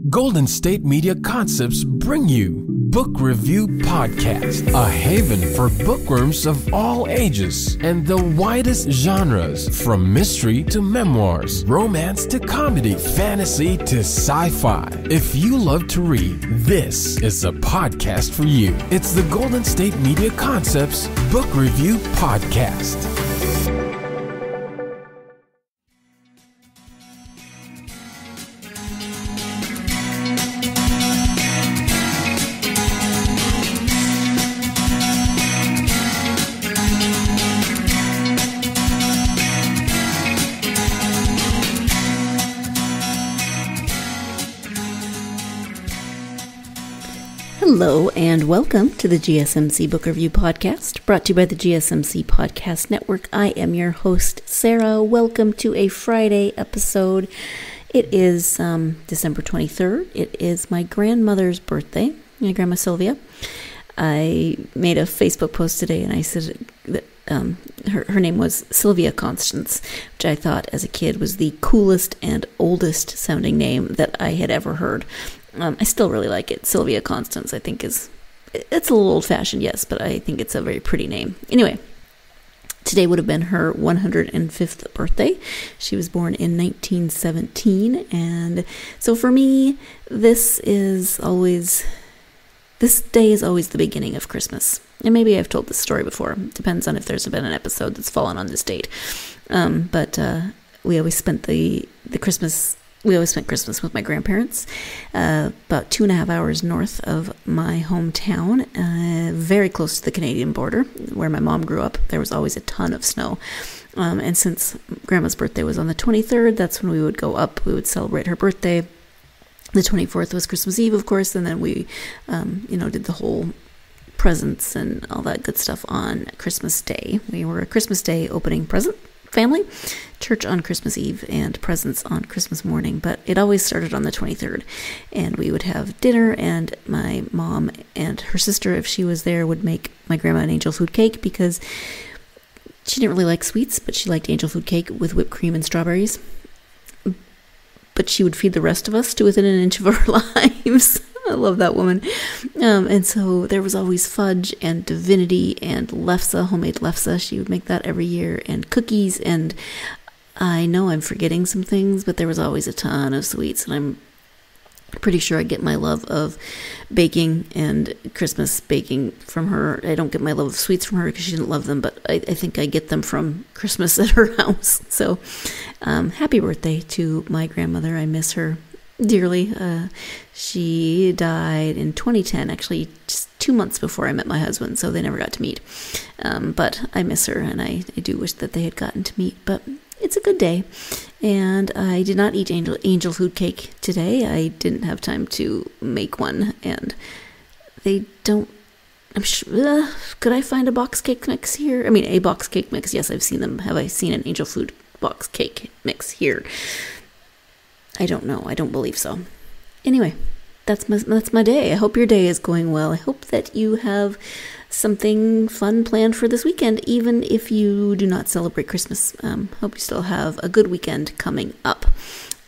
Golden State Media Concepts bring you Book Review Podcast, a haven for bookworms of all ages and the widest genres, from mystery to memoirs, romance to comedy, fantasy to sci-fi. If you love to read, this is a podcast for you. It's the Golden State Media Concepts Book Review Podcast. Hello and welcome to the GSMC Book Review Podcast, brought to you by the GSMC Podcast Network. I am your host, Sarah. Welcome to a Friday episode. It is December 23rd. It is my grandmother's birthday, my grandma Sylvia. I made a Facebook post today and I said that her name was Sylvia Constance, which I thought as a kid was the coolest and oldest sounding name that I had ever heard. I still really like it. Sylvia Constance, I think it's a little old-fashioned, yes, but I think it's a very pretty name. Anyway, today would have been her 105th birthday. She was born in 1917, and so for me, this day is always the beginning of Christmas. And maybe I've told this story before. Depends on if there's been an episode that's fallen on this date. But we always spent Christmas with my grandparents, about 2.5 hours north of my hometown, very close to the Canadian border, where my mom grew up. There was always a ton of snow. And since Grandma's birthday was on the 23rd, that's when we would go up. We would celebrate her birthday. The 24th was Christmas Eve, of course, and then we, did the whole presents and all that good stuff on Christmas Day. We were a Christmas Day opening present family, church on Christmas Eve, and presents on Christmas morning, but it always started on the 23rd, and we would have dinner, and my mom and her sister, if she was there, would make my grandma an angel food cake, because she didn't really like sweets, but she liked angel food cake with whipped cream and strawberries, but she would feed the rest of us to within an inch of our lives. I love that woman. And so there was always fudge and divinity and lefse, homemade lefse. She would make that every year, and cookies. And I know I'm forgetting some things, but there was always a ton of sweets. And I'm pretty sure I get my love of baking and Christmas baking from her. I don't get my love of sweets from her because she didn't love them, but I think I get them from Christmas at her house. So happy birthday to my grandmother. I miss her dearly. She died in 2010, actually just 2 months before I met my husband, so they never got to meet. But I miss her, and I do wish that they had gotten to meet, but it's a good day. And I did not eat angel food cake today. I didn't have time to make one, and they don't, I'm sure, could I find a box cake mix here? I mean, a box cake mix, yes, I've seen them. Have I seen an angel food box cake mix here? I don't know. I don't believe so. Anyway, that's my day. I hope your day is going well. I hope that you have something fun planned for this weekend, even if you do not celebrate Christmas. Hope you still have a good weekend coming up.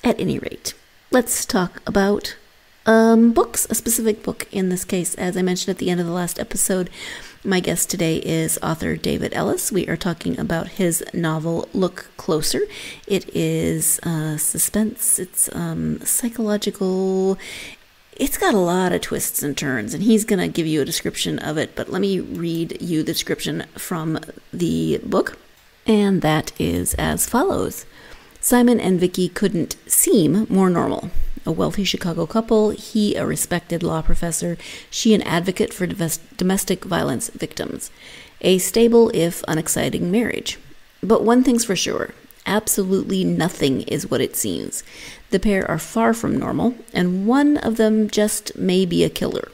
At any rate, let's talk about books, a specific book in this case. As I mentioned at the end of the last episode, my guest today is author David Ellis. We are talking about his novel, Look Closer. It is suspense, it's psychological, it's got a lot of twists and turns, and he's going to give you a description of it, but let me read you the description from the book, and that is as follows. Simon and Vicky couldn't seem more normal. A wealthy Chicago couple, he a respected law professor, she an advocate for domestic violence victims. A stable, if unexciting, marriage. But one thing's for sure, absolutely nothing is what it seems. The pair are far from normal, and one of them just may be a killer.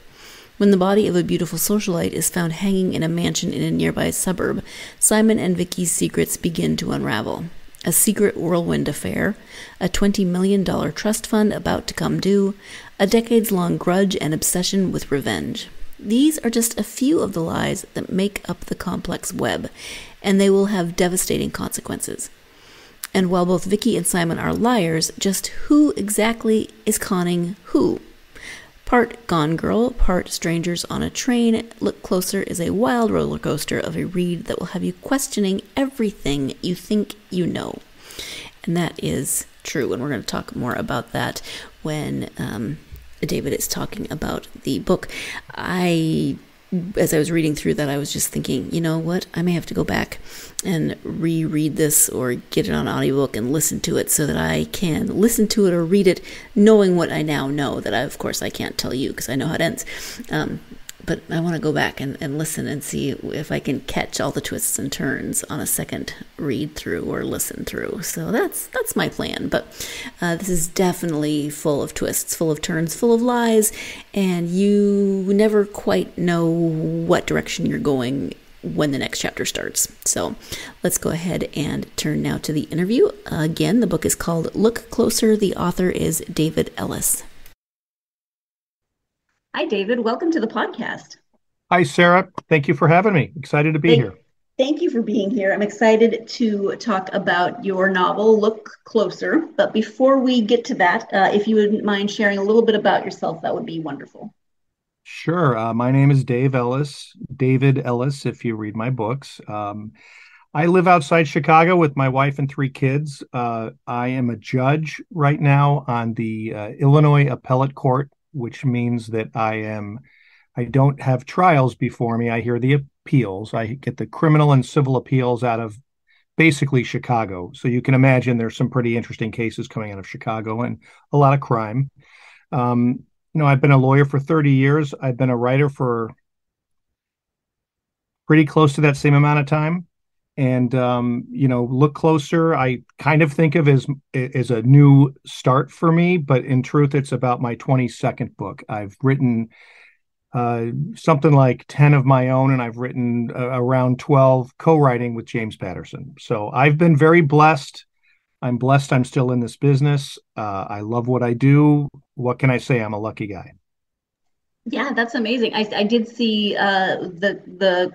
When the body of a beautiful socialite is found hanging in a mansion in a nearby suburb, Simon and Vicky's secrets begin to unravel. A secret whirlwind affair, a $20 million trust fund about to come due, a decades-long grudge and obsession with revenge. These are just a few of the lies that make up the complex web, and they will have devastating consequences. And while both Vicky and Simon are liars, just who exactly is conning who? Part Gone Girl, part Strangers on a Train, Look Closer is a wild roller coaster of a read that will have you questioning everything you think you know. And that is true, and we're going to talk more about that when David is talking about the book. As I was reading through that, I was just thinking, you know what? I may have to go back and reread this or get it on audiobook and listen to it so that I can listen to it or read it knowing what I now know that of course I can't tell you because I know how it ends. But I want to go back and listen and see if I can catch all the twists and turns on a second read through or listen through. So that's my plan. But this is definitely full of twists, full of turns, full of lies, and you never quite know what direction you're going when the next chapter starts. So let's go ahead and turn now to the interview. Again, the book is called Look Closer. The author is David Ellis. Hi, David. Welcome to the podcast. Hi, Sarah. Thank you for having me. Excited to be here. Thank you for being here. I'm excited to talk about your novel, Look Closer. But before we get to that, if you wouldn't mind sharing a little bit about yourself, that would be wonderful. Sure. My name is Dave Ellis, David Ellis, if you read my books. I live outside Chicago with my wife and 3 kids. I am a judge right now on the Illinois Appellate Court, which means that I don't have trials before me. I hear the appeals. I get the criminal and civil appeals out of basically Chicago. So you can imagine there's some pretty interesting cases coming out of Chicago and a lot of crime. I've been a lawyer for 30 years. I've been a writer for pretty close to that same amount of time. And, Look Closer, I kind of think of as a new start for me, but in truth, it's about my 22nd book. I've written something like 10 of my own, and I've written around 12 co-writing with James Patterson. So I've been very blessed. I'm blessed I'm still in this business. I love what I do. What can I say? I'm a lucky guy. Yeah, that's amazing. I did see the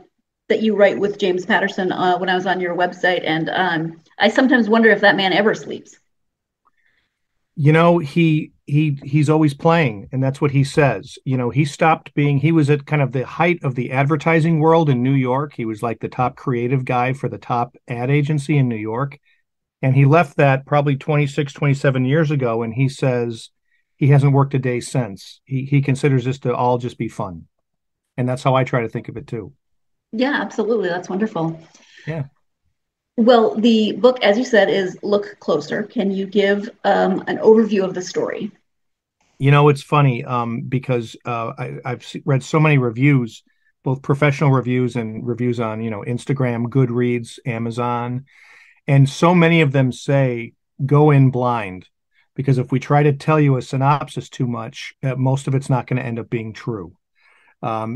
that you write with James Patterson when I was on your website, and I sometimes wonder if that man ever sleeps. He's always playing, and that's what he says. He was at kind of the height of the advertising world in New York. He was like the top creative guy for the top ad agency in New York. And he left that probably 26, 27 years ago. And he says he hasn't worked a day since. He considers this to all just be fun. And that's how I try to think of it too. Yeah, absolutely. That's wonderful. Yeah. Well, the book, as you said, is Look Closer. Can you give an overview of the story? It's funny because I've read so many reviews, both professional reviews and reviews on, Instagram, Goodreads, Amazon. And so many of them say, go in blind, because if we try to tell you a synopsis too much, most of it's not going to end up being true.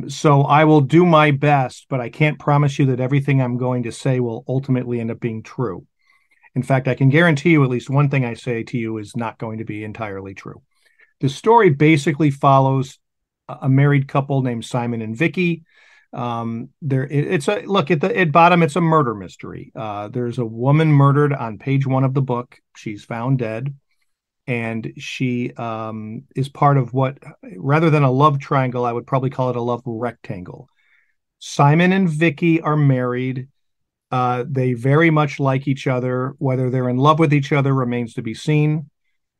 So I will do my best, but I can't promise you that everything I'm going to say will ultimately end up being true. In fact, I can guarantee you at least one thing I say to you is not going to be entirely true. The story basically follows a married couple named Simon and Vicky. At bottom, it's a murder mystery. There's a woman murdered on page 1 of the book. She's found dead. And she is part of what, rather than a love triangle, I would probably call it a love rectangle. Simon and Vicky are married. They very much like each other. Whether they're in love with each other remains to be seen.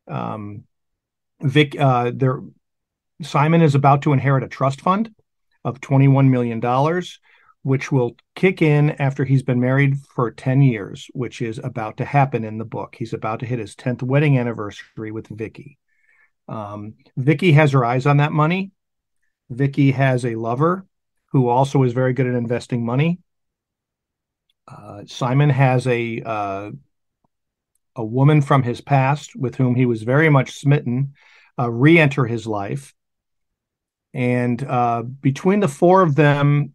Simon is about to inherit a trust fund of $21 million, which will kick in after he's been married for 10 years, which is about to happen in the book. He's about to hit his 10th wedding anniversary with Vicky. Vicky has her eyes on that money. Vicky has a lover who also is very good at investing money. Simon has a woman from his past with whom he was very much smitten, re-enter his life. And between the 4 of them,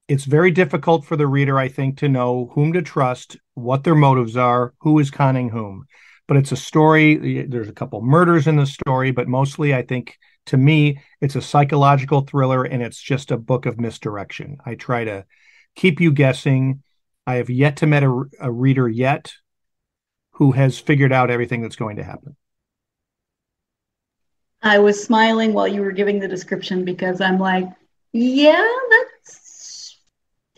it's very difficult for the reader, I think, to know whom to trust, what their motives are, who is conning whom. But it's a story. There's a couple murders in the story, but mostly, I think, to me, it's a psychological thriller, and it's just a book of misdirection. I try to keep you guessing. I have yet to meet a reader yet who has figured out everything that's going to happen. I was smiling while you were giving the description because I'm like, yeah, that's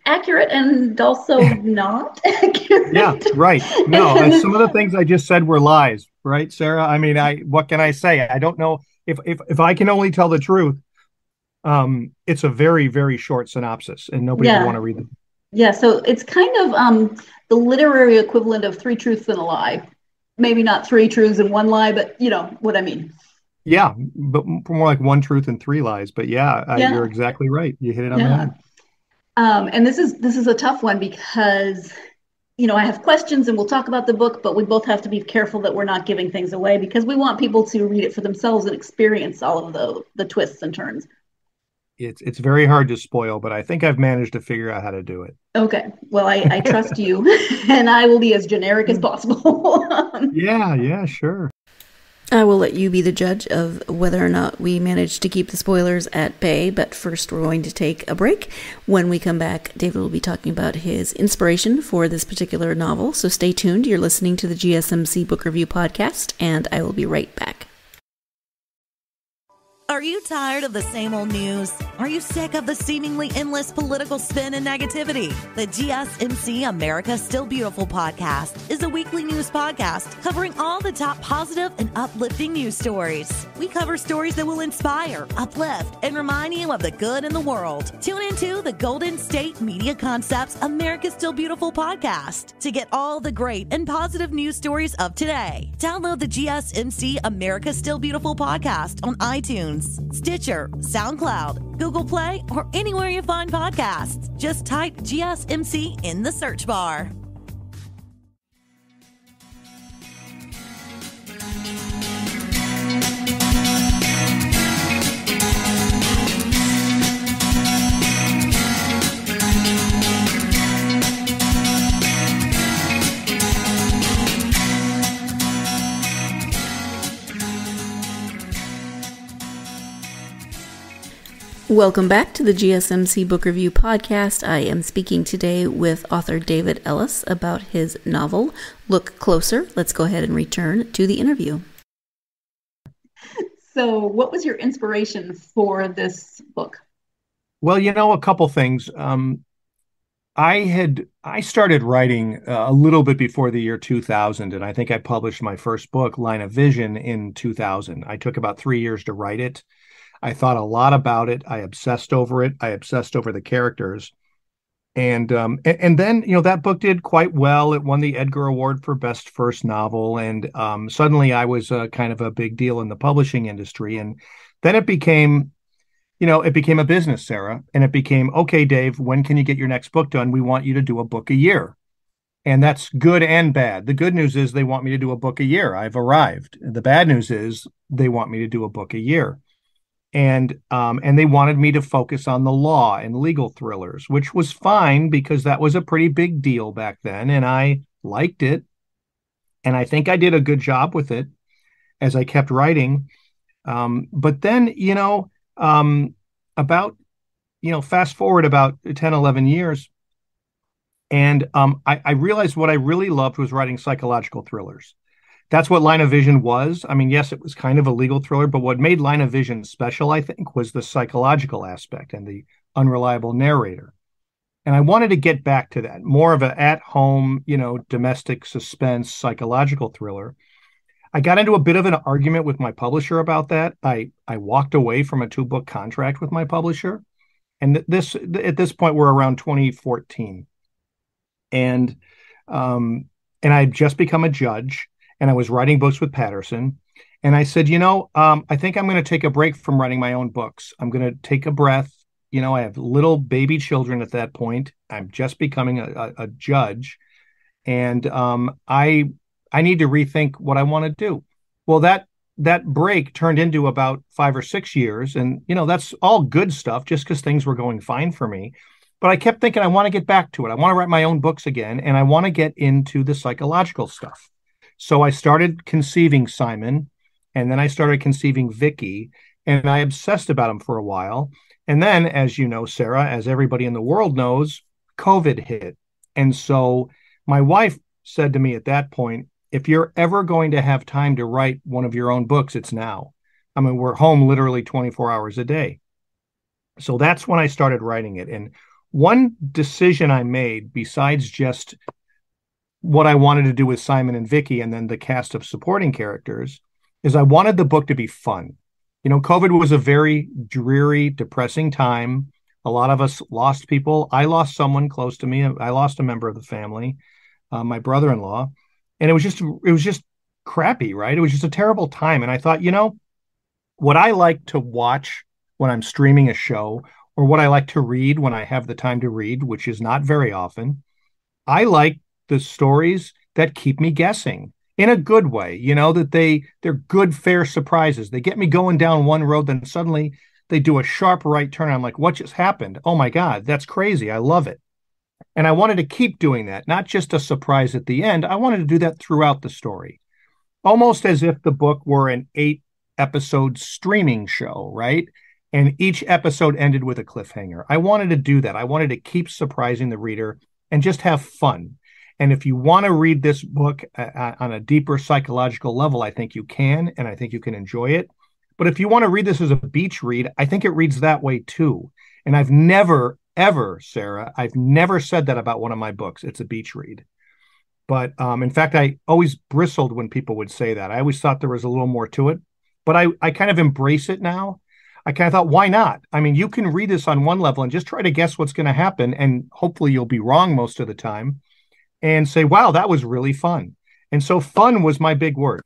accurate and also not accurate. Yeah, right. No, some of the things I just said were lies, right, Sarah? I mean, what can I say? I don't know if I can only tell the truth. It's a very, very short synopsis, and nobody will want to read it. Yeah, so it's kind of the literary equivalent of three truths and a lie. Maybe not three truths and one lie, but you know what I mean. Yeah, but more like one truth and three lies. But you're exactly right. You hit it on the head. And this is a tough one because, you know, I have questions and we'll talk about the book, but we both have to be careful that we're not giving things away because we want people to read it for themselves and experience all of the twists and turns. It's very hard to spoil, but I think I've managed to figure out how to do it. Okay. Well, I trust you, and I will be as generic as possible. Yeah, sure. I will let you be the judge of whether or not we manage to keep the spoilers at bay, but first we're going to take a break. When we come back, David will be talking about his inspiration for this particular novel, so stay tuned. You're listening to the GSMC Book Review Podcast, and I will be right back. Are you tired of the same old news? Are you sick of the seemingly endless political spin and negativity? The GSMC America Still Beautiful podcast is a weekly news podcast covering all the top positive and uplifting news stories. We cover stories that will inspire, uplift, and remind you of the good in the world. Tune into the Golden State Media Concepts America Still Beautiful podcast to get all the great and positive news stories of today. Download the GSMC America Still Beautiful podcast on iTunes, Stitcher, SoundCloud, Google Play, or anywhere you find podcasts. Just type GSMC in the search bar. Welcome back to the GSMC Book Review Podcast. I am speaking today with author David Ellis about his novel, Look Closer. Let's go ahead and return to the interview. So, what was your inspiration for this book? Well, you know, a couple things. I started writing a little bit before the year 2000, and I think I published my first book, Line of Vision, in 2000. I took about 3 years to write it. I thought a lot about it. I obsessed over it. I obsessed over the characters. And then, you know, that book did quite well. It won the Edgar Award for Best First Novel. And suddenly I was kind of a big deal in the publishing industry. And then it became a business, Sarah. And it became, okay, Dave, when can you get your next book done? We want you to do a book a year. And that's good and bad. The good news is they want me to do a book a year. I've arrived. The bad news is they want me to do a book a year. And they wanted me to focus on the law and legal thrillers, which was fine because that was a pretty big deal back then. And I liked it. And I think I did a good job with it as I kept writing. But then, fast forward about 10, 11 years. And I realized what I really loved was writing psychological thrillers. That's what Line of Vision was. I mean, yes, it was kind of a legal thriller, but what made Line of Vision special, I think, was the psychological aspect and the unreliable narrator. And I wanted to get back to that, more of an at-home, domestic suspense psychological thriller. I got into a bit of an argument with my publisher about that. I walked away from a 2-book contract with my publisher. And at this point, we're around 2014. And I had just become a judge. And I was writing books with Patterson. And I said, I think I'm going to take a break from writing my own books. I'm going to take a breath. I have little baby children at that point. I'm just becoming a judge. And I need to rethink what I want to do. Well, that break turned into about 5 or 6 years. And, that's all good stuff just because things were going fine for me. But I kept thinking, I want to get back to it. I want to write my own books again. And I want to get into the psychological stuff. So I started conceiving Simon, and then I started conceiving Vicky, and I obsessed about him for a while. And then, as you know, Sarah, as everybody in the world knows, COVID hit. And so my wife said to me at that point, if you're ever going to have time to write one of your own books, it's now. I mean, we're home literally 24 hours a day. So that's when I started writing it. And one decision I made, besides just what I wanted to do with Simon and Vicky and then the cast of supporting characters, is I wanted the book to be fun. You know, COVID was a very dreary, depressing time. A lot of us lost people. I lost someone close to me. I lost a member of the family, my brother-in-law, and it was just crappy, right? It was just a terrible time. And I thought, what I like to watch when I'm streaming a show, or what I like to read when I have the time to read, which is not very often, I like the stories that keep me guessing in a good way, that they're good, fair surprises. They get me going down one road, then suddenly they do a sharp right turn. I'm like, what just happened? Oh my God, that's crazy. I love it. And I wanted to keep doing that, not just a surprise at the end. I wanted to do that throughout the story, almost as if the book were an 8-episode streaming show, right? And each episode ended with a cliffhanger. I wanted to do that. I wanted to keep surprising the reader and just have fun. And if you want to read this book on a deeper psychological level, I think you can, and I think you can enjoy it. But if you want to read this as a beach read, I think it reads that way too. And I've never, ever, Sarah, I've never said that about one of my books. It's a beach read. But in fact, I always bristled when people would say that. I always thought there was a little more to it. But I kind of embrace it now. I kind of thought, why not? I mean, you can read this on one level and just try to guess what's going to happen. And hopefully you'll be wrong most of the time. And say, wow, that was really fun. And so fun was my big word.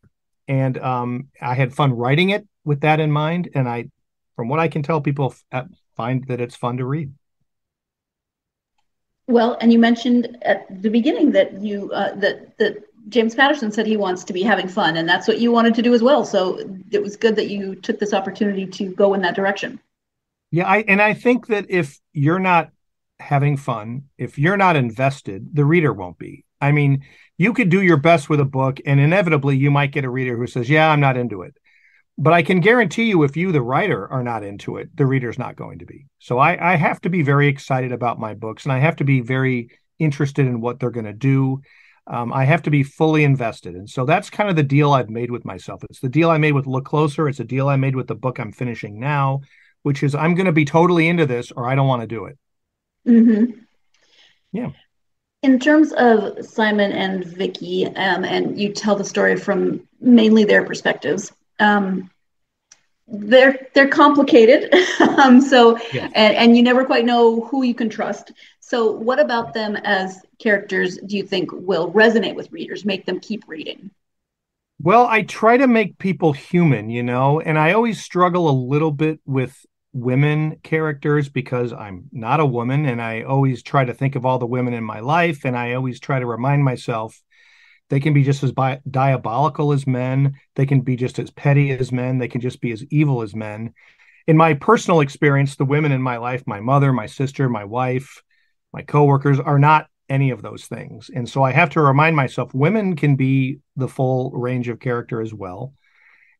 And I had fun writing it with that in mind. And from what I can tell, people find that it's fun to read. Well, and you mentioned at the beginning that that James Patterson said he wants to be having fun, and that's what you wanted to do as well. So it was good that you took this opportunity to go in that direction. Yeah, I think that if you're not having fun, if you're not invested, the reader won't be. I mean, you could do your best with a book, and inevitably you might get a reader who says, yeah, I'm not into it. But I can guarantee you, if you, the writer, are not into it, the reader's not going to be. So I have to be very excited about my books, and I have to be very interested in what they're going to do. I have to be fully invested. And so that's kind of the deal I've made with myself. It's the deal I made with Look Closer. It's a deal I made with the book I'm finishing now, which is I'm going to be totally into this or I don't want to do it. Mm-hmm. Yeah. In terms of Simon and Vicky, and you tell the story from mainly their perspectives, they're complicated. So, yes. and you never quite know who you can trust. So what about them as characters do you think will resonate with readers, make them keep reading? Well, I try to make people human, and I always struggle a little bit with women characters because I'm not a woman, and I always try to think of all the women in my life, and I always try to remind myself they can be just as diabolical as men. They can be just as petty as men. They can just be as evil as men. In my personal experience, the women in my life, my mother, my sister, my wife, my coworkers, are not any of those things. And so I have to remind myself women can be the full range of character as well.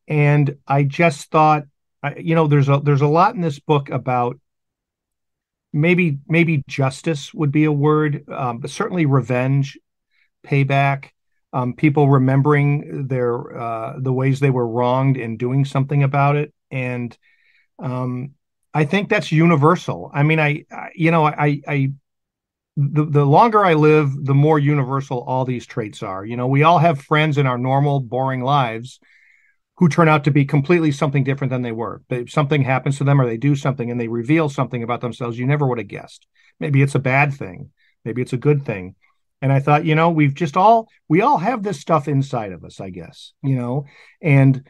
And I just thought, there's a lot in this book about maybe justice would be a word, but certainly revenge, payback, people remembering the ways they were wronged and doing something about it. And I think that's universal. I mean, the longer I live, the more universal all these traits are. We all have friends in our normal, boring lives who turn out to be completely something different than they were. Something happens to them or they do something and they reveal something about themselves you never would have guessed. Maybe it's a bad thing. Maybe it's a good thing. And I thought, we all have this stuff inside of us, I guess, and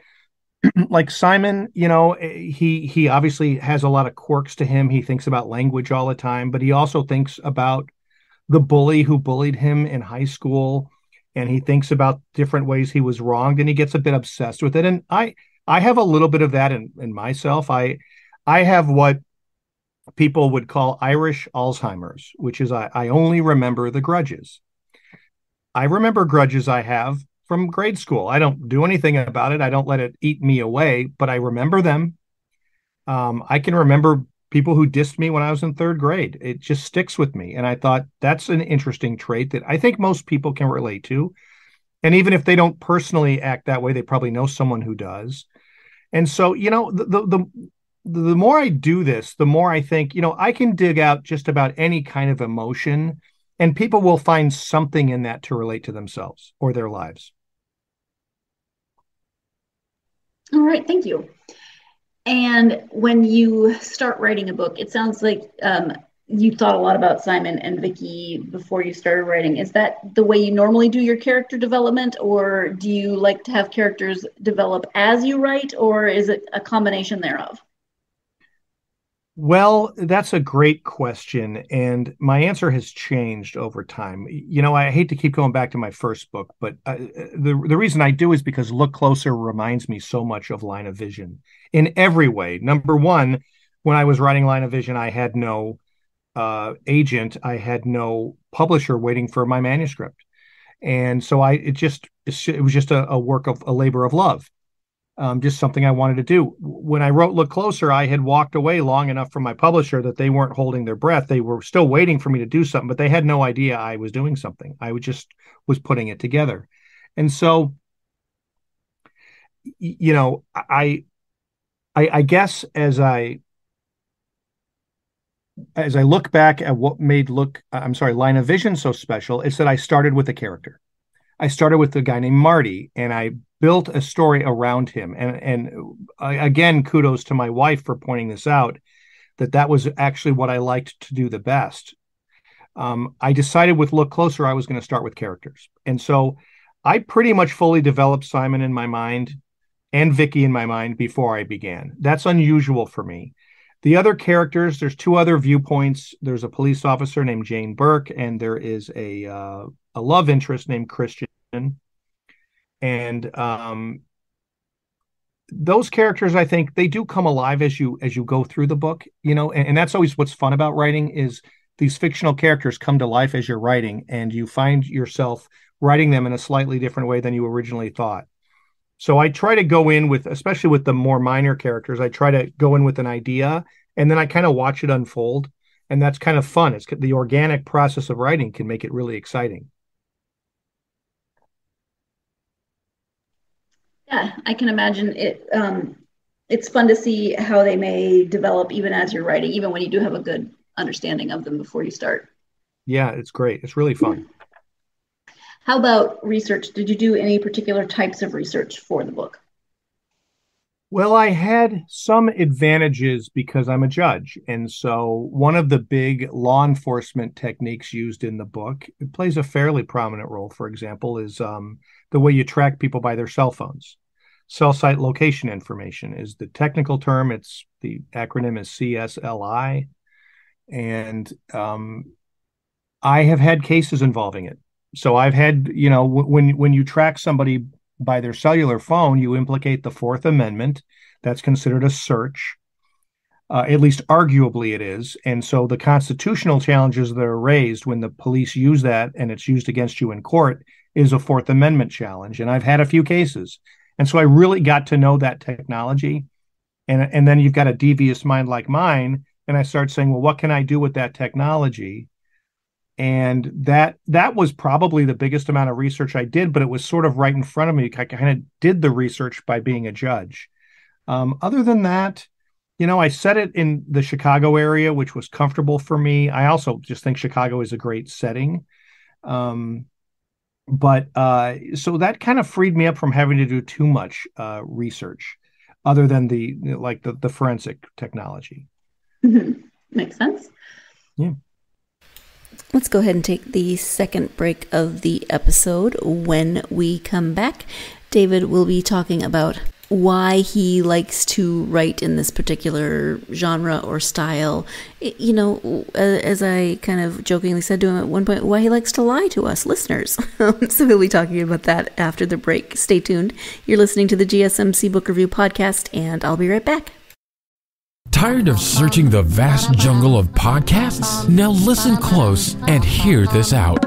like Simon, he obviously has a lot of quirks to him. He thinks about language all the time, but he also thinks about the bully who bullied him in high school. And he thinks about different ways he was wronged, and he gets a bit obsessed with it. And I have a little bit of that in myself. I have what people would call Irish Alzheimer's, which is I only remember the grudges. I remember grudges I have from grade school. I don't do anything about it. I don't let it eat me away, but I remember them. I can remember people who dissed me when I was in third grade. It just sticks with me. And I thought that's an interesting trait that I think most people can relate to. And even if they don't personally act that way, they probably know someone who does. And so, the more I do this, the more I think, I can dig out just about any kind of emotion, and people will find something in that to relate to themselves or their lives. All right, thank you. And when you start writing a book, it sounds like you thought a lot about Simon and Vicky before you started writing. Is that the way you normally do your character development, or do you like to have characters develop as you write, or is it a combination thereof? Well, that's a great question, and my answer has changed over time. I hate to keep going back to my first book, but the reason I do is because Look Closer reminds me so much of Line of Vision in every way. Number one, when I was writing Line of Vision, I had no agent, I had no publisher waiting for my manuscript, and so it was just a work of a labor of love. Just something I wanted to do. When I wrote Look Closer, I had walked away long enough from my publisher that they weren't holding their breath. They were still waiting for me to do something, but they had no idea I was doing something. I just was putting it together. And so, I guess as I look back at what made Line of Vision so special, it's that I started with a character. I started with a guy named Marty, and I built a story around him. And again, kudos to my wife for pointing this out, that was actually what I liked to do the best. I decided with Look Closer, I was going to start with characters. And so I pretty much fully developed Simon in my mind and Vicky in my mind before I began. That's unusual for me. The other characters, there's two other viewpoints. There's a police officer named Jane Burke, and there is a love interest named Christian. And those characters, I think, they do come alive as you go through the book, and that's always what's fun about writing, is these fictional characters come to life as you're writing, and you find yourself writing them in a slightly different way than you originally thought. So I try to go in with, especially with the more minor characters, I try to go in with an idea, and then I kind of watch it unfold. And that's kind of fun. It's the organic process of writing can make it really exciting. Yeah, I can imagine it. It's fun to see how they may develop even as you're writing, even when you do have a good understanding of them before you start. Yeah, it's great. It's really fun. How about research? Did you do any particular types of research for the book? Well, I had some advantages because I'm a judge. And so one of the big law enforcement techniques used in the book, it plays a fairly prominent role, for example, is the way you track people by their cell phones. Cell site location information is the technical term. The acronym is CSLI. And I have had cases involving it. So I've had, when you track somebody by their cellular phone, you implicate the Fourth Amendment. That's considered a search. At least arguably it is. And so the constitutional challenges that are raised when the police use that and it's used against you in court is a Fourth Amendment challenge. And I've had a few cases. And so I really got to know that technology. And then you've got a devious mind like mine. And I start saying, well, what can I do with that technology? And that was probably the biggest amount of research I did, but it was sort of right in front of me. I kind of did the research by being a judge. Other than that, I set it in the Chicago area, which was comfortable for me. I also just think Chicago is a great setting. So that kind of freed me up from having to do too much research other than the forensic technology. Mm-hmm. Makes sense. Yeah. Let's go ahead and take the second break of the episode. When we come back, David will be talking about why he likes to write in this particular genre or style. As I kind of jokingly said to him at one point, why he likes to lie to us listeners. So we'll be talking about that after the break. Stay tuned. You're listening to the GSMC Book Review Podcast, and I'll be right back. Tired of searching the vast jungle of podcasts? Now listen close and hear this out.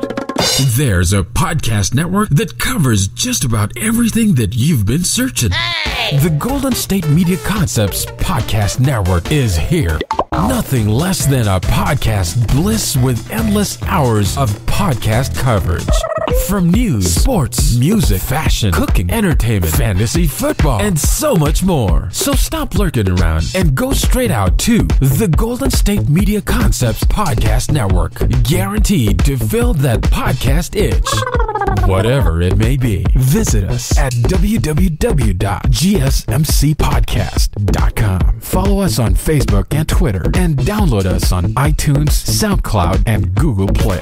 There's a podcast network that covers just about everything that you've been searching. Hey! The Golden State Media Concepts Podcast Network is here. Nothing less than a podcast bliss with endless hours of podcast coverage. From news, sports, music, fashion, cooking, entertainment, fantasy, football, and so much more. So stop lurking around and go straight out to the Golden State Media Concepts Podcast Network. Guaranteed to fill that podcast itch. Whatever it may be. Visit us at www.gsmcpodcast.com. Follow us on Facebook and Twitter, and download us on iTunes, SoundCloud, and Google Play.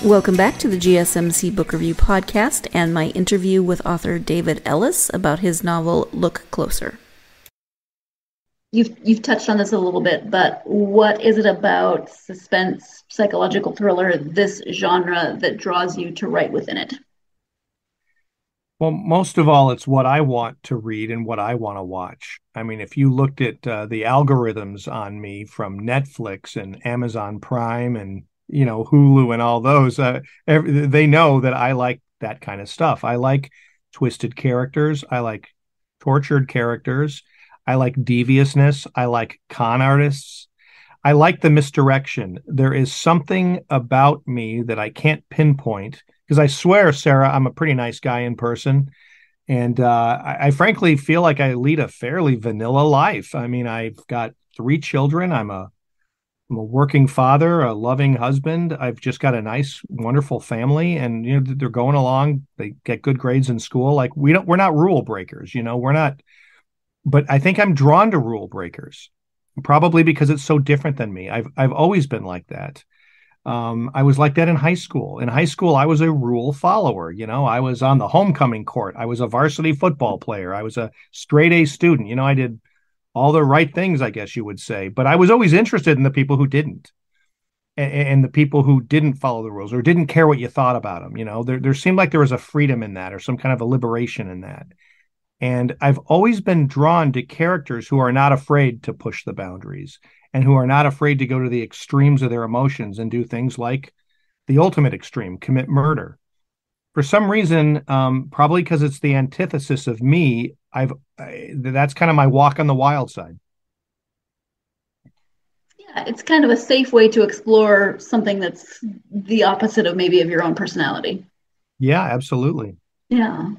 Welcome back to the GSMC Book Review Podcast and my interview with author David Ellis about his novel Look Closer. You've touched on this a little bit, but what is it about suspense, psychological thriller, this genre that draws you to write within it? Well, most of all, it's what I want to read and what I want to watch. I mean, if you looked at the algorithms on me from Netflix and Amazon Prime and Hulu and all those, they know that I like that kind of stuff. I like twisted characters. I like tortured characters. I like deviousness. I like con artists. I like the misdirection. There is something about me that I can't pinpoint, because I swear, Sarah, I'm a pretty nice guy in person. And I frankly feel like I lead a fairly vanilla life. I mean, I've got 3 children. I'm a working father, a loving husband. I've just got a nice, wonderful family, and they're going along. They get good grades in school. Like we're not rule breakers, we're not. But I think I'm drawn to rule breakers, probably because it's so different than me. I've always been like that. I was like that in high school. In high school, I was a rule follower. I was on the homecoming court. I was a varsity football player. I was a straight A student. I did all the right things, I guess you would say. But I was always interested in the people who didn't, and the people who didn't follow the rules or didn't care what you thought about them. There seemed like there was a freedom in that, or some kind of a liberation in that. And I've always been drawn to characters who are not afraid to push the boundaries and who are not afraid to go to the extremes of their emotions and do things like the ultimate extreme, commit murder. For some reason, probably because it's the antithesis of me, that's kind of my walk on the wild side. Yeah, it's kind of a safe way to explore something that's the opposite of maybe of your own personality. Yeah, absolutely. Yeah.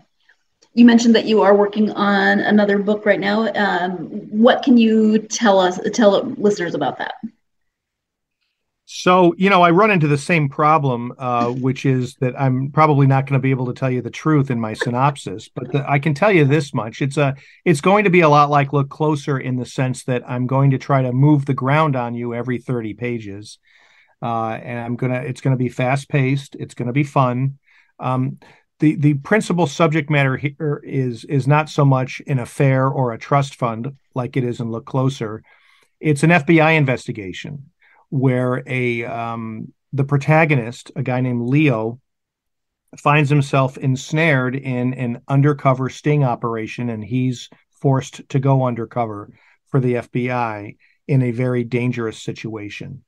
You mentioned that you are working on another book right now. What can you tell listeners about that? So, I run into the same problem, which is that I'm probably not going to be able to tell you the truth in my synopsis, but I can tell you this much. It's going to be a lot like Look Closer, in the sense that I'm going to try to move the ground on you every 30 pages. And it's going to be fast paced. It's going to be fun. The principal subject matter here is not so much an affair or a trust fund like it is in Look Closer. It's an FBI investigation where the protagonist, a guy named Leo, finds himself ensnared in an undercover sting operation, and he's forced to go undercover for the FBI in a very dangerous situation.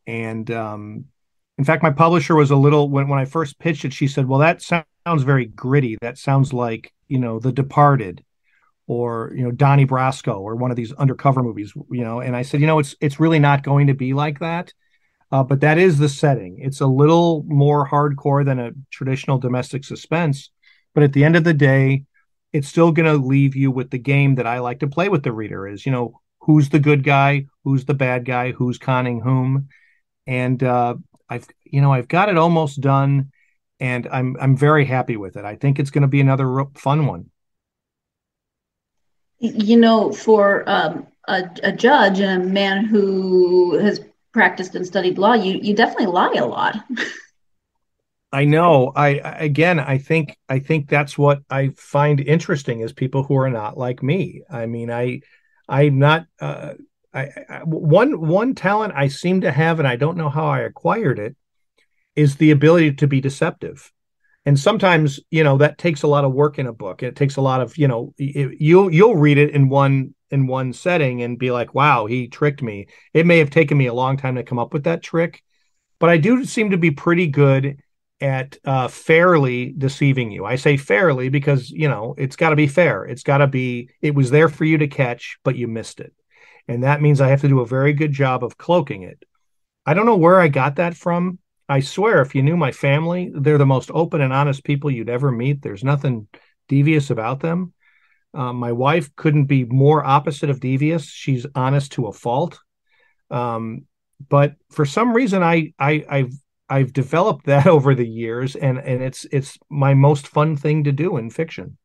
And in fact, my publisher was a little, when I first pitched it, she said, well, that sounds very gritty. That sounds like, The Departed, or Donnie Brasco, or one of these undercover movies, and I said, it's really not going to be like that, but that is the setting. It's a little more hardcore than a traditional domestic suspense, but at the end of the day, it's still going to leave you with the game that I like to play with the reader, is who's the good guy, who's the bad guy, who's conning whom. And I've got it almost done, and I'm very happy with it. I think it's going to be another fun one. For a judge and a man who has practiced and studied law, you definitely lie a lot. I know. I think that's what I find interesting, is people who are not like me. I mean, I'm not. One talent I seem to have, and I don't know how I acquired it, is the ability to be deceptive. And sometimes, that takes a lot of work in a book. It takes a lot of, you'll read it in one setting and be like, wow, he tricked me. It may have taken me a long time to come up with that trick, but I do seem to be pretty good at fairly deceiving you. I say fairly because, it's got to be fair. It was there for you to catch, but you missed it. And that means I have to do a very good job of cloaking it. I don't know where I got that from. I swear, if you knew my family, they're the most open and honest people you'd ever meet. There's nothing devious about them. My wife couldn't be more opposite of devious. She's honest to a fault. But for some reason, I've developed that over the years, and it's my most fun thing to do in fiction.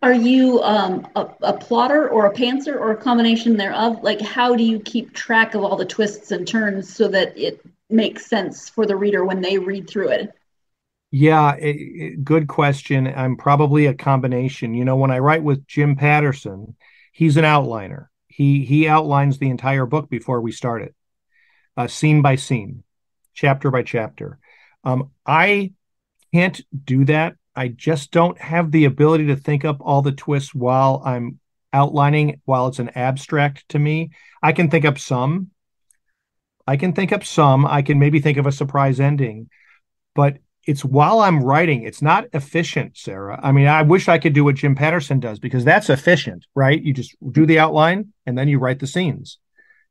Are you a plotter or a pantser or a combination thereof? Like, how do you keep track of all the twists and turns so that it makes sense for the reader when they read through it? Yeah, good question. I'm probably a combination. When I write with Jim Patterson, he's an outliner. He outlines the entire book before we start it, scene by scene, chapter by chapter. I can't do that. I just don't have the ability to think up all the twists while I'm outlining, while it's an abstract to me. I can think up some. I can maybe think of a surprise ending, but it's while I'm writing. It's not efficient, Sarah. I mean, I wish I could do what Jim Patterson does, because that's efficient, right? You just do the outline and then you write the scenes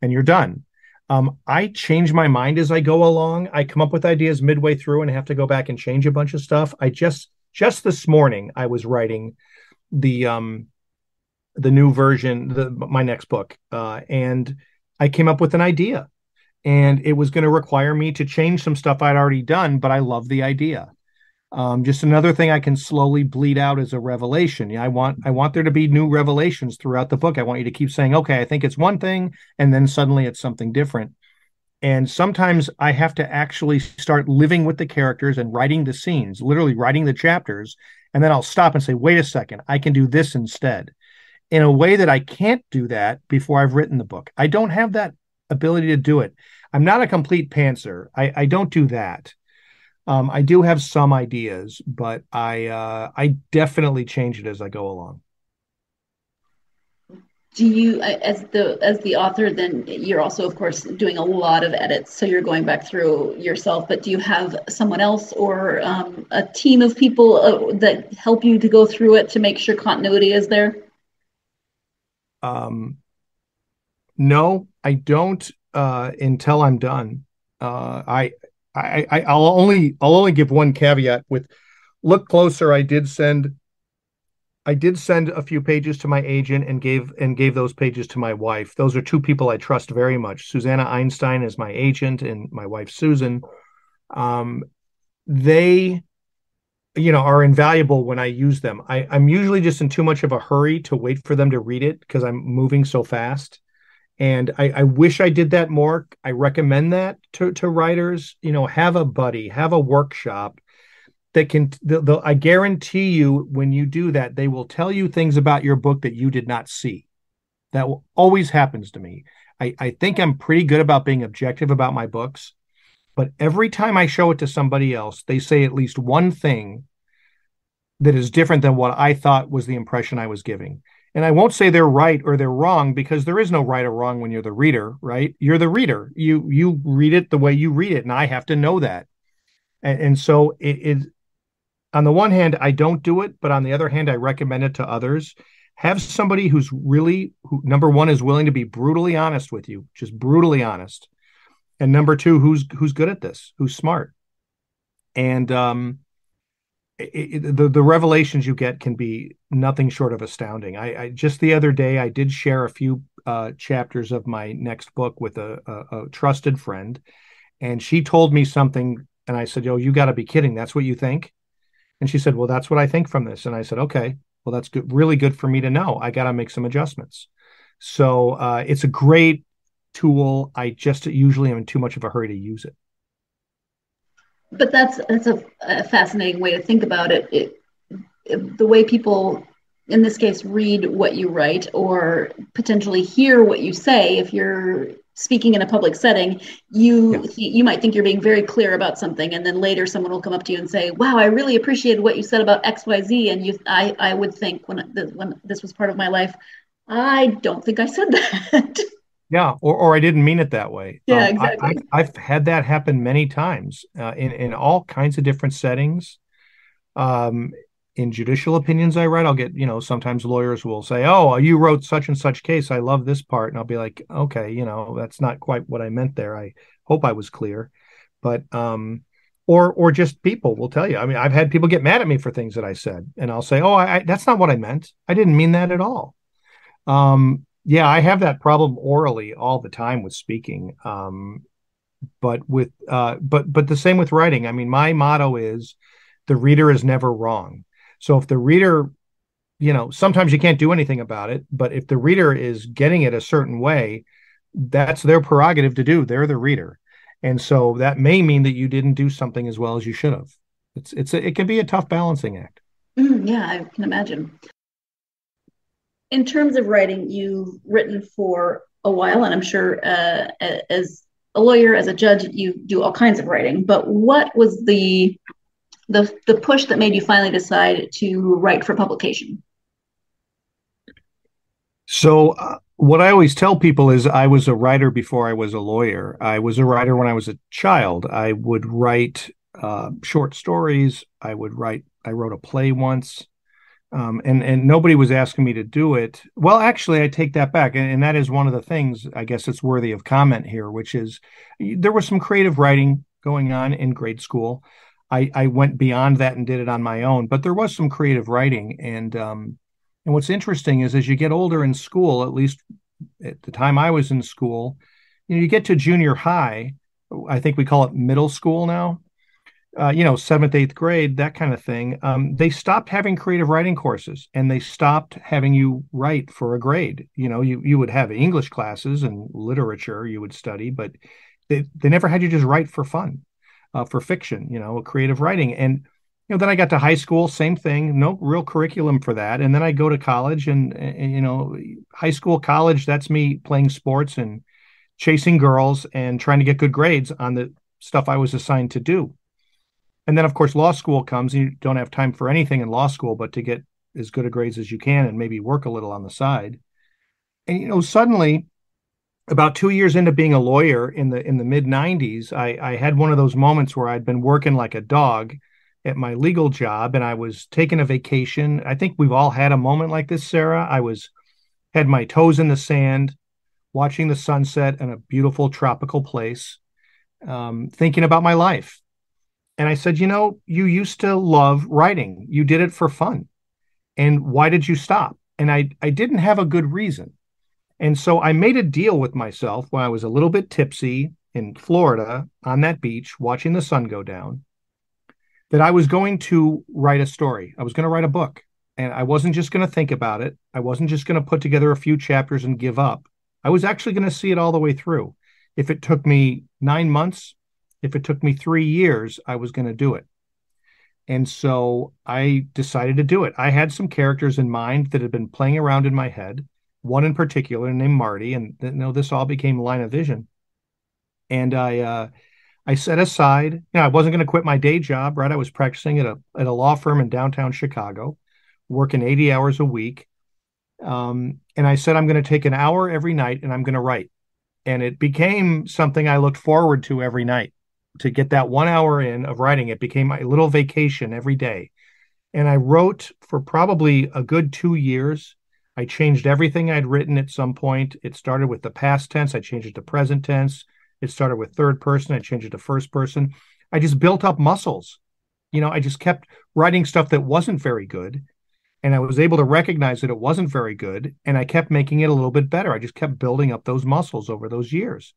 and you're done. I change my mind as I go along. I come up with ideas midway through and have to go back and change a bunch of stuff. I just this morning I was writing the new version, my next book, and I came up with an idea. And it was going to require me to change some stuff I'd already done, but I love the idea. Just another thing I can slowly bleed out as a revelation. Yeah, I want there to be new revelations throughout the book. I want you to keep saying, okay, I think it's one thing, and then suddenly it's something different. And sometimes I have to actually start living with the characters and writing the scenes, literally writing the chapters, and then I'll stop and say, wait a second, I can do this instead, in a way that I can't do that before I've written the book. I don't have that ability to do it. I'm not a complete pantser. I don't do that. I do have some ideas, but I definitely change it as I go along. Do you, as the author, then you're also, of course, doing a lot of edits, so you're going back through yourself, but do you have someone else or a team of people that help you to go through it to make sure continuity is there? No, I don't. Until I'm done. I'll only give one caveat with look closer. I did send a few pages to my agent and gave those pages to my wife. Those are two people I trust very much. Susanna Einstein is my agent, and my wife Susan. They are invaluable when I use them. I'm usually just in too much of a hurry to wait for them to read it because I'm moving so fast. And I wish I did that more. I recommend that to writers. Have a buddy, have a workshop that can. I guarantee you, when you do that, they will tell you things about your book that you did not see. That always happens to me. I think I'm pretty good about being objective about my books, but every time I show it to somebody else, they say at least one thing that is different than what I thought was the impression I was giving. And I won't say they're right or they're wrong, because there is no right or wrong when you're the reader, right? You're the reader. You read it the way you read it, and I have to know that. And so it on the one hand, I don't do it, but on the other hand, I recommend it to others. Have somebody who number one, is willing to be brutally honest with you, just brutally honest. And number two, who's good at this, who's smart. And the revelations you get can be nothing short of astounding. I just the other day, I did share a few chapters of my next book with a trusted friend, and she told me something, and I said, "Yo, you got to be kidding! That's what you think?" And she said, "Well, that's what I think from this." And I said, "Okay, well, that's good, really good for me to know. I got to make some adjustments." So it's a great tool. I just usually am in too much of a hurry to use it. But that's a fascinating way to think about it. The way people in this case, read what you write or potentially hear what you say. If you're speaking in a public setting, you might think you're being very clear about something, and then later someone will come up to you and say, "Wow, I really appreciated what you said about XYZ." And I would think when this was part of my life, I don't think I said that. Yeah, or I didn't mean it that way. Yeah, exactly. I've had that happen many times in all kinds of different settings. Um, in judicial opinions I write, I'll get, sometimes lawyers will say, "Oh, you wrote such and such case. I love this part." And I'll be like, "Okay, that's not quite what I meant there. I hope I was clear." But or just people will tell you. I mean, I've had people get mad at me for things that I said, and I'll say, "Oh, that's not what I meant. I didn't mean that at all." Yeah, I have that problem orally all the time with speaking. But the same with writing. I mean, my motto is the reader is never wrong. So if the reader, sometimes you can't do anything about it, but if the reader is getting it a certain way, that's their prerogative to do. They're the reader. And so that may mean that you didn't do something as well as you should have. It can be a tough balancing act. Yeah, I can imagine. In terms of writing, you've written for a while, and I'm sure as a lawyer, as a judge, you do all kinds of writing. But what was the push that made you finally decide to write for publication? So what I always tell people is I was a writer before I was a lawyer. I was a writer when I was a child. I would write short stories. I wrote a play once. And nobody was asking me to do it. Well, actually, I take that back. And that is one of the things, I guess it's worthy of comment here, which is there was some creative writing going on in grade school. I went beyond that and did it on my own, but there was some creative writing. And what's interesting is as you get older in school, at least at the time I was in school, you get to junior high. I think we call it middle school now. Seventh, eighth grade, that kind of thing. They stopped having creative writing courses and they stopped having you write for a grade. You would have English classes and literature you would study, but they never had you just write for fun, for fiction, creative writing. And, then I got to high school, same thing, no real curriculum for that. And then I go to college and high school, college, that's me playing sports and chasing girls and trying to get good grades on the stuff I was assigned to do. And then, of course, law school comes and you don't have time for anything in law school but to get as good a grades as you can and maybe work a little on the side. And, suddenly, about 2 years into being a lawyer in the mid-90s, I had one of those moments where I'd been working like a dog at my legal job and I was taking a vacation. I think we've all had a moment like this, Sarah. Had my toes in the sand, watching the sunset in a beautiful tropical place, thinking about my life. And I said, you used to love writing. You did it for fun. And why did you stop? And I didn't have a good reason. And so I made a deal with myself when I was a little bit tipsy in Florida on that beach, watching the sun go down, that I was going to write a story. I was going to write a book. And I wasn't just going to think about it. I wasn't just going to put together a few chapters and give up. I was actually going to see it all the way through. If it took me 9 months, if it took me 3 years, I was going to do it. And so I decided to do it. I had some characters in mind that had been playing around in my head, one in particular named Marty, and this all became line of vision. And I set aside, I wasn't going to quit my day job, right? I was practicing at a law firm in downtown Chicago, working 80 hours a week. And I said, I'm going to take an hour every night and I'm going to write. And it became something I looked forward to every night. To get that 1 hour in of writing, it became my little vacation every day. And I wrote for probably a good 2 years. I changed everything I'd written at some point. It started with the past tense. I changed it to present tense. It started with third person. I changed it to first person. I just built up muscles. I just kept writing stuff that wasn't very good. And I was able to recognize that it wasn't very good. And I kept making it a little bit better. I just kept building up those muscles over those years.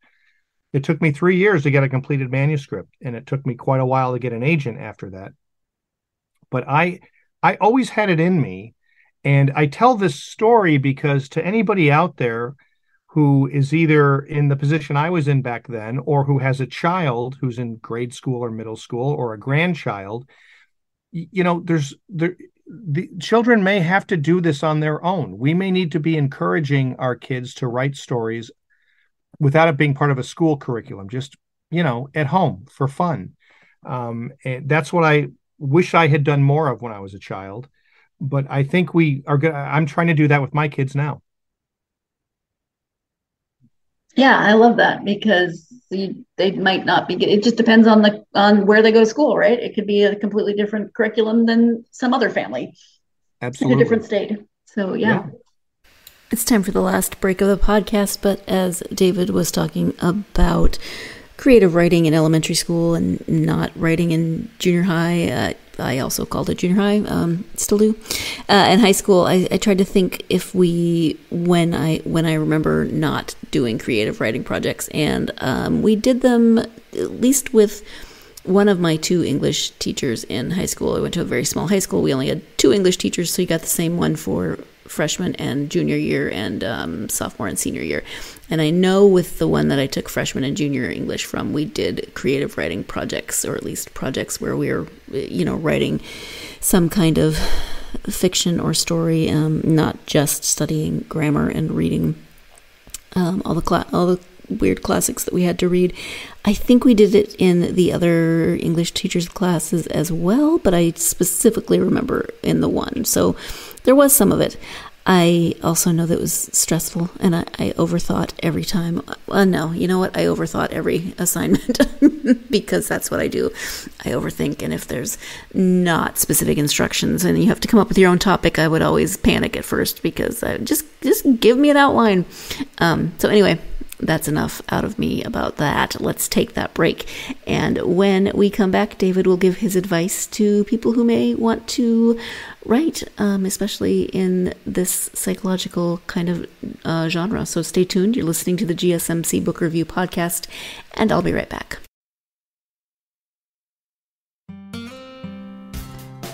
It took me 3 years to get a completed manuscript, and it took me quite a while to get an agent after that. But I always had it in me, and I tell this story because to anybody out there who is either in the position I was in back then or who has a child who's in grade school or middle school or a grandchild, the children may have to do this on their own. We may need to be encouraging our kids to write stories without it being part of a school curriculum, just, at home for fun. And that's what I wish I had done more of when I was a child. But I think I'm trying to do that with my kids now. Yeah, I love that because they might not be. It just depends on where they go to school, right? It could be a completely different curriculum than some other family. Absolutely, in a different state. So yeah. It's time for the last break of the podcast. But as David was talking about creative writing in elementary school and not writing in junior high, I also called it junior high, still do. In high school, I tried to think if when I remember not doing creative writing projects, and we did them at least with one of my two English teachers in high school. I went to a very small high school. We only had two English teachers, so you got the same one for freshman and junior year and sophomore and senior year. And I know with the one that I took freshman and junior English from, we did creative writing projects, or at least projects where we were, writing some kind of fiction or story, not just studying grammar and reading all the weird classics that we had to read. I think we did it in the other English teachers' classes as well, but I specifically remember in the one. So there was some of it. I also know that it was stressful, and I overthought every time. No, you know what? I overthought every assignment because that's what I do. I overthink, and if there's not specific instructions and you have to come up with your own topic, I would always panic at first because I just give me an outline. So anyway, that's enough out of me about that. Let's take that break. And when we come back, David will give his advice to people who may want to write, especially in this psychological kind of genre. So stay tuned. You're listening to the GSMC Book Review Podcast, and I'll be right back.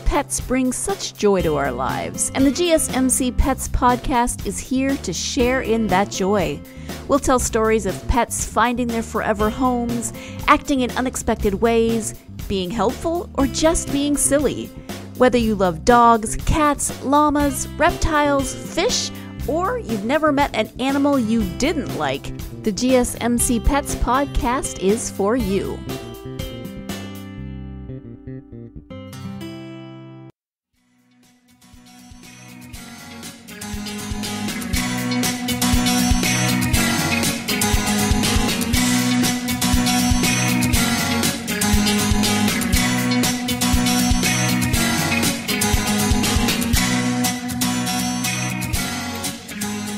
Pets bring such joy to our lives, and the GSMC Pets Podcast is here to share in that joy. We'll tell stories of pets finding their forever homes, acting in unexpected ways, being helpful, or just being silly. Whether you love dogs, cats, llamas, reptiles, fish, or you've never met an animal you didn't like, the GSMC Pets Podcast is for you.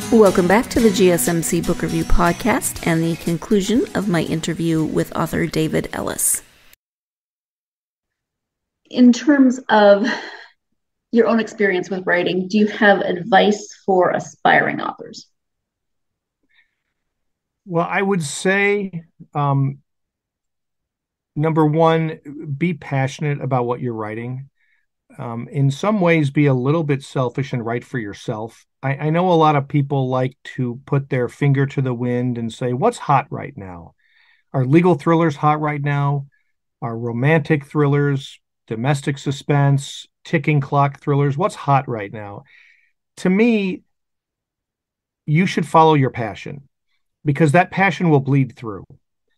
Welcome back to the GSMC Book Review Podcast and the conclusion of my interview with author David Ellis. In terms of your own experience with writing, do you have advice for aspiring authors? Well, I would say, number one, be passionate about what you're writing. In some ways, be a little bit selfish and write for yourself. I know a lot of people like to put their finger to the wind and say, what's hot right now? Are legal thrillers hot right now? Are romantic thrillers, domestic suspense, ticking clock thrillers? What's hot right now? To me, you should follow your passion because that passion will bleed through.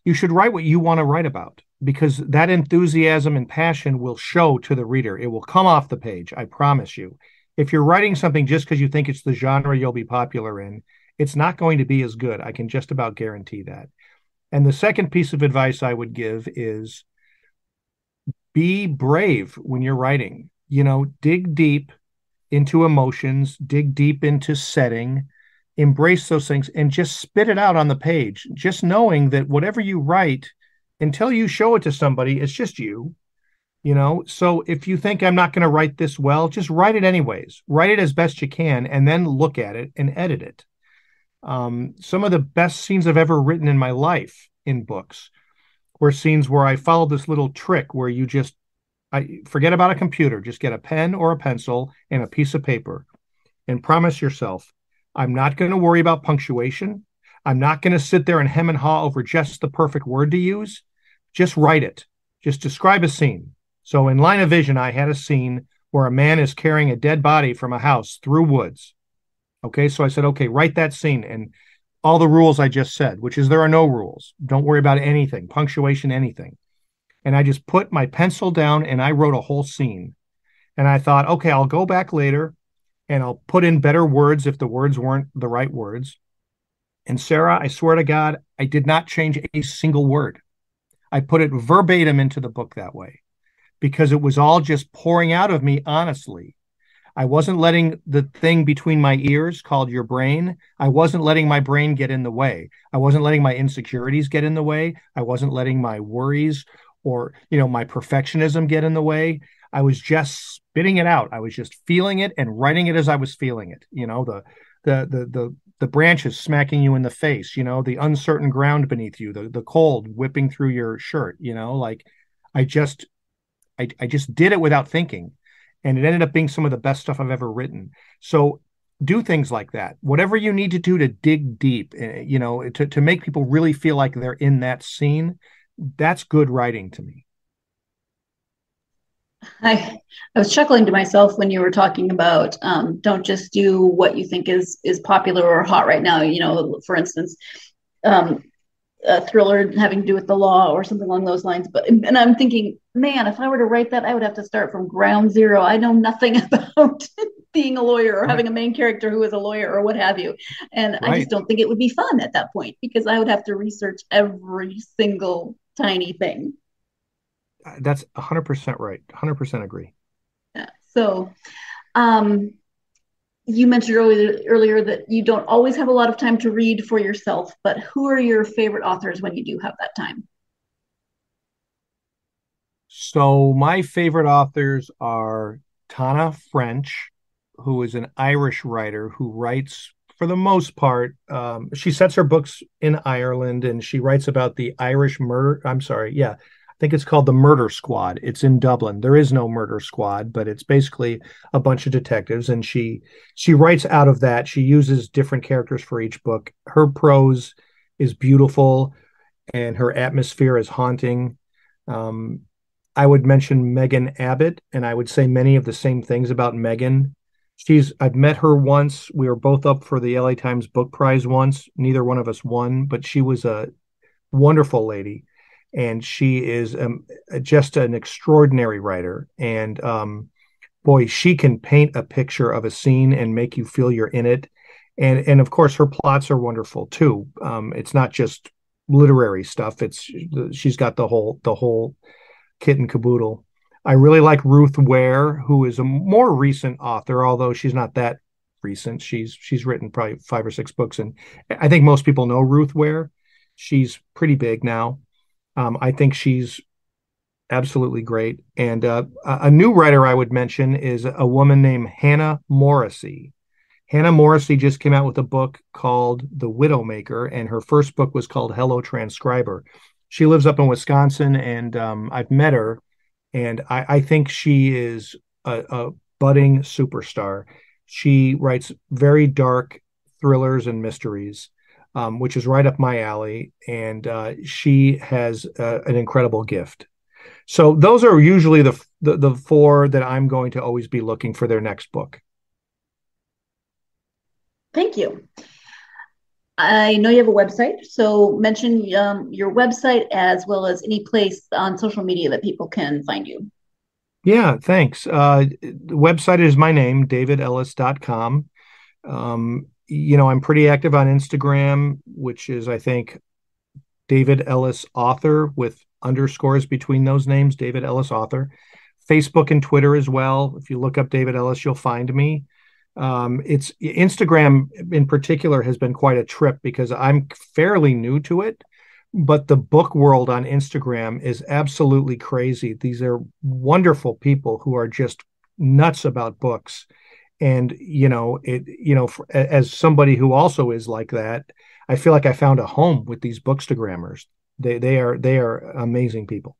You should write what you want to write about because that enthusiasm and passion will show to the reader. It will come off the page, I promise you. If you're writing something just because you think it's the genre you'll be popular in, it's not going to be as good. I can just about guarantee that. And the second piece of advice I would give is be brave when you're writing. Dig deep into emotions, dig deep into setting, embrace those things, and just spit it out on the page. Just knowing that whatever you write, until you show it to somebody, it's just you. So if you think I'm not going to write this well, just write it anyways. Write it as best you can and then look at it and edit it. Some of the best scenes I've ever written in my life in books were scenes where I followed this little trick where I forget about a computer, just get a pen or a pencil and a piece of paper and promise yourself, I'm not going to worry about punctuation. I'm not going to sit there and hem and haw over just the perfect word to use. Just write it. Just describe a scene. So in Line of Vision, I had a scene where a man is carrying a dead body from a house through woods. Okay, so I said, okay, write that scene. And all the rules I just said, which is there are no rules. Don't worry about anything, punctuation, anything. And I just put my pencil down and I wrote a whole scene. And I thought, okay, I'll go back later and I'll put in better words if the words weren't the right words. And Sarah, I swear to God, I did not change a single word. I put it verbatim into the book that way because it was all just pouring out of me honestly. I wasn't letting the thing between my ears called your brain. I wasn't letting my brain get in the way. I wasn't letting my insecurities get in the way. I wasn't letting my worries or, my perfectionism get in the way. I was just spitting it out. I was just feeling it and writing it as I was feeling it. The branches smacking you in the face, the uncertain ground beneath you, the cold whipping through your shirt, I just did it without thinking. And it ended up being some of the best stuff I've ever written. So do things like that. Whatever you need to do to dig deep, to make people really feel like they're in that scene, that's good writing to me. I was chuckling to myself when you were talking about don't just do what you think is popular or hot right now. For instance, a thriller having to do with the law or something along those lines. And I'm thinking, man, if I were to write that, I would have to start from ground zero. I know nothing about being a lawyer or having a main character who is a lawyer or what have you. And I just don't think it would be fun at that point because I would have to research every single tiny thing. That's 100% right. 100% agree. Yeah. So, you mentioned earlier that you don't always have a lot of time to read for yourself, but who are your favorite authors when you do have that time? So my favorite authors are Tana French, who is an Irish writer who writes, for the most part, she sets her books in Ireland and she writes about the Irish murder. I'm sorry. Yeah. I think it's called the Murder Squad. It's in Dublin. There is no murder squad, but it's basically a bunch of detectives. And she writes out of that. She uses different characters for each book. Her prose is beautiful and her atmosphere is haunting. I would mention Megan Abbott, and I would say many of the same things about Megan. I've met her once. We were both up for the LA Times Book Prize once. Neither one of us won, but she was a wonderful lady. And she is just an extraordinary writer. And boy, she can paint a picture of a scene and make you feel you're in it. And of course, her plots are wonderful too. It's not just literary stuff. She's got the whole kit and caboodle. I really like Ruth Ware, who is a more recent author, although she's not that recent. She's written probably 5 or 6 books, and I think most people know Ruth Ware. She's pretty big now. I think she's absolutely great. And a new writer I would mention is a woman named Hannah Morrissey. Hannah Morrissey just came out with a book called The Widowmaker, and her first book was called Hello Transcriber. She lives up in Wisconsin, and I've met her, and I think she is a budding superstar. She writes very dark thrillers and mysteries. Which is right up my alley, and she has an incredible gift. So those are usually the 4 that I'm going to always be looking for their next book. Thank you. I know you have a website, so mention your website as well as any place on social media that people can find you. Yeah, thanks. The website is my name, davidellis.com. I'm pretty active on Instagram, which is, I think, David Ellis Author with underscores between those names, David Ellis Author. Facebook and Twitter as well. If you look up David Ellis, you'll find me. It's Instagram in particular has been quite a trip because I'm fairly new to it, but the book world on Instagram is absolutely crazy. These are wonderful people who are just nuts about books. And, as somebody who also is like that, I feel like I found a home with these bookstagrammers. They are amazing people.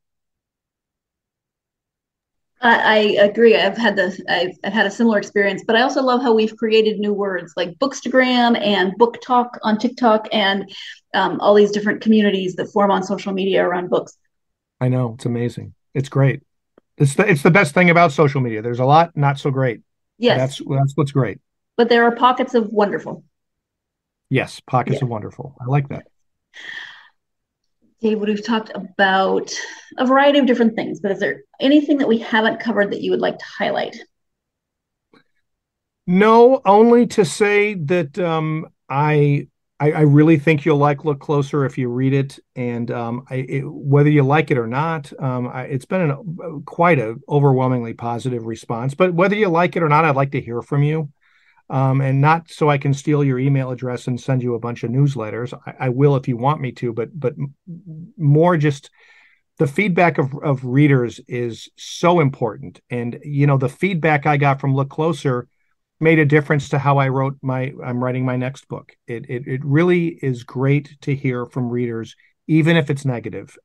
I agree. I've had a similar experience, but I also love how we've created new words like bookstagram and book talk on TikTok and all these different communities that form on social media around books. I know, it's amazing. It's great. It's the best thing about social media. There's a lot not so great. Yes. That's what's great. But there are pockets of wonderful. Yes, pockets of wonderful. I like that. David, we've talked about a variety of different things, but is there anything that we haven't covered that you would like to highlight? No, only to say that I really think you'll Look Closer if you read it, and whether you like it or not, it's been quite a overwhelmingly positive response. But whether you like it or not, I'd like to hear from you, and not so I can steal your email address and send you a bunch of newsletters. I will if you want me to, but more just the feedback of readers is so important. And the feedback I got from Look Closer made a difference to how I'm writing my next book. It really is great to hear from readers, even if it's negative.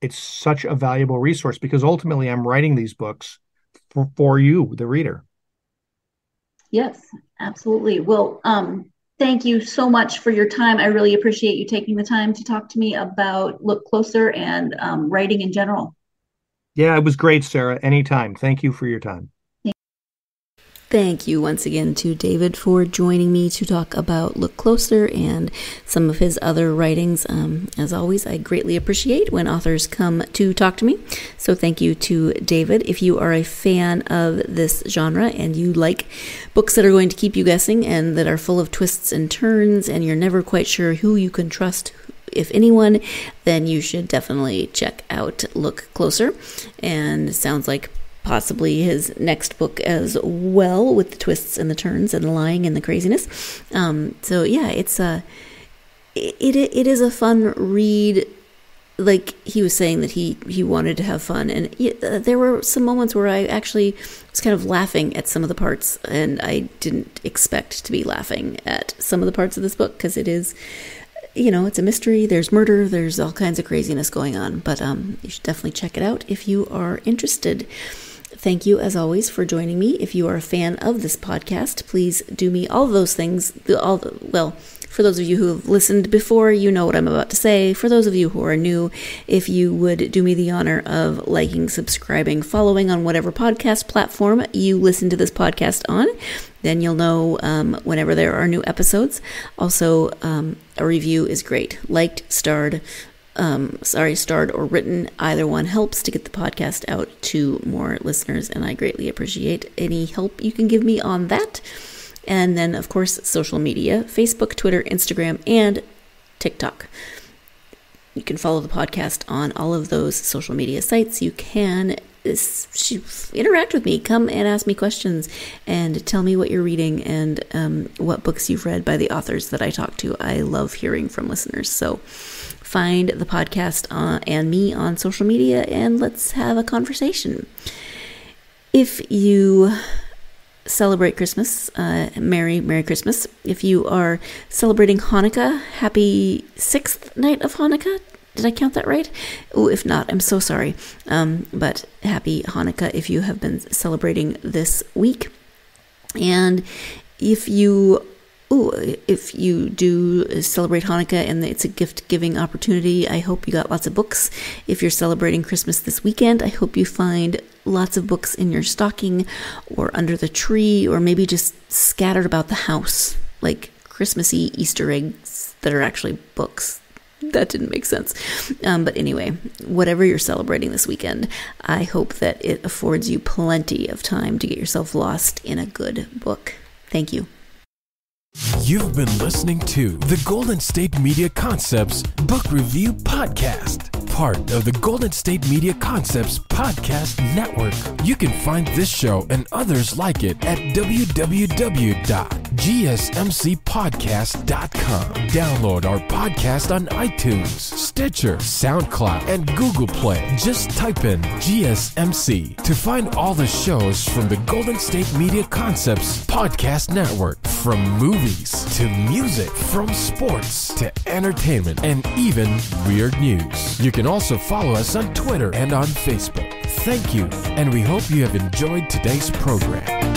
It's such a valuable resource because ultimately I'm writing these books for you, the reader. Yes, absolutely. Well, thank you so much for your time. I really appreciate you taking the time to talk to me about Look Closer and writing in general. Yeah, it was great, Sarah. Anytime. Thank you for your time. Thank you once again to David for joining me to talk about Look Closer and some of his other writings. As always, I greatly appreciate when authors come to talk to me. So thank you to David. If you are a fan of this genre and you like books that are going to keep you guessing and that are full of twists and turns and you're never quite sure who you can trust, if anyone, then you should definitely check out Look Closer. And it sounds like possibly his next book as well, with the twists and the turns and the lying and the craziness. So yeah, it is a fun read. Like he was saying that he wanted to have fun, and there were some moments where I actually was kind of laughing at some of the parts, and I didn't expect to be laughing at some of the parts of this book because it is, it's a mystery. There's murder. There's all kinds of craziness going on, but you should definitely check it out if you are interested. Thank you, as always, for joining me. If you are a fan of this podcast, please do me all of those things. For those of you who have listened before, you know what I'm about to say. For those of you who are new, if you would do me the honor of liking, subscribing, following on whatever podcast platform you listen to this podcast on, then you'll know whenever there are new episodes. Also, a review is great. Liked, starred or written, either one helps to get the podcast out to more listeners, and I greatly appreciate any help you can give me on that. And then, of course, social media: Facebook, Twitter, Instagram, and TikTok. You can follow the podcast on all of those social media sites. You can interact with me. Come and ask me questions and tell me what you're reading and what books you've read by the authors that I talk to. I love hearing from listeners. So find the podcast and me on social media and let's have a conversation. If you celebrate Christmas, Merry Christmas. If you are celebrating Hanukkah, happy 6th night of Hanukkah. Did I count that right? Oh, if not, I'm so sorry. But happy Hanukkah if you have been celebrating this week. And if you do celebrate Hanukkah and it's a gift-giving opportunity, I hope you got lots of books. If you're celebrating Christmas this weekend, I hope you find lots of books in your stocking or under the tree or maybe just scattered about the house, like Christmassy Easter eggs that are actually books. That didn't make sense. But anyway, whatever you're celebrating this weekend, I hope that it affords you plenty of time to get yourself lost in a good book. Thank you. You've been listening to the Golden State Media Concepts Book Review Podcast, part of the Golden State Media Concepts Podcast Network. You can find this show and others like it at www.gsmcpodcast.com. Download our podcast on iTunes, Stitcher, SoundCloud, and Google Play. Just type in GSMC to find all the shows from the Golden State Media Concepts Podcast Network, from movies to music, from sports to entertainment, and even weird news. You can also follow us on Twitter and on Facebook. Thank you, and we hope you have enjoyed today's program.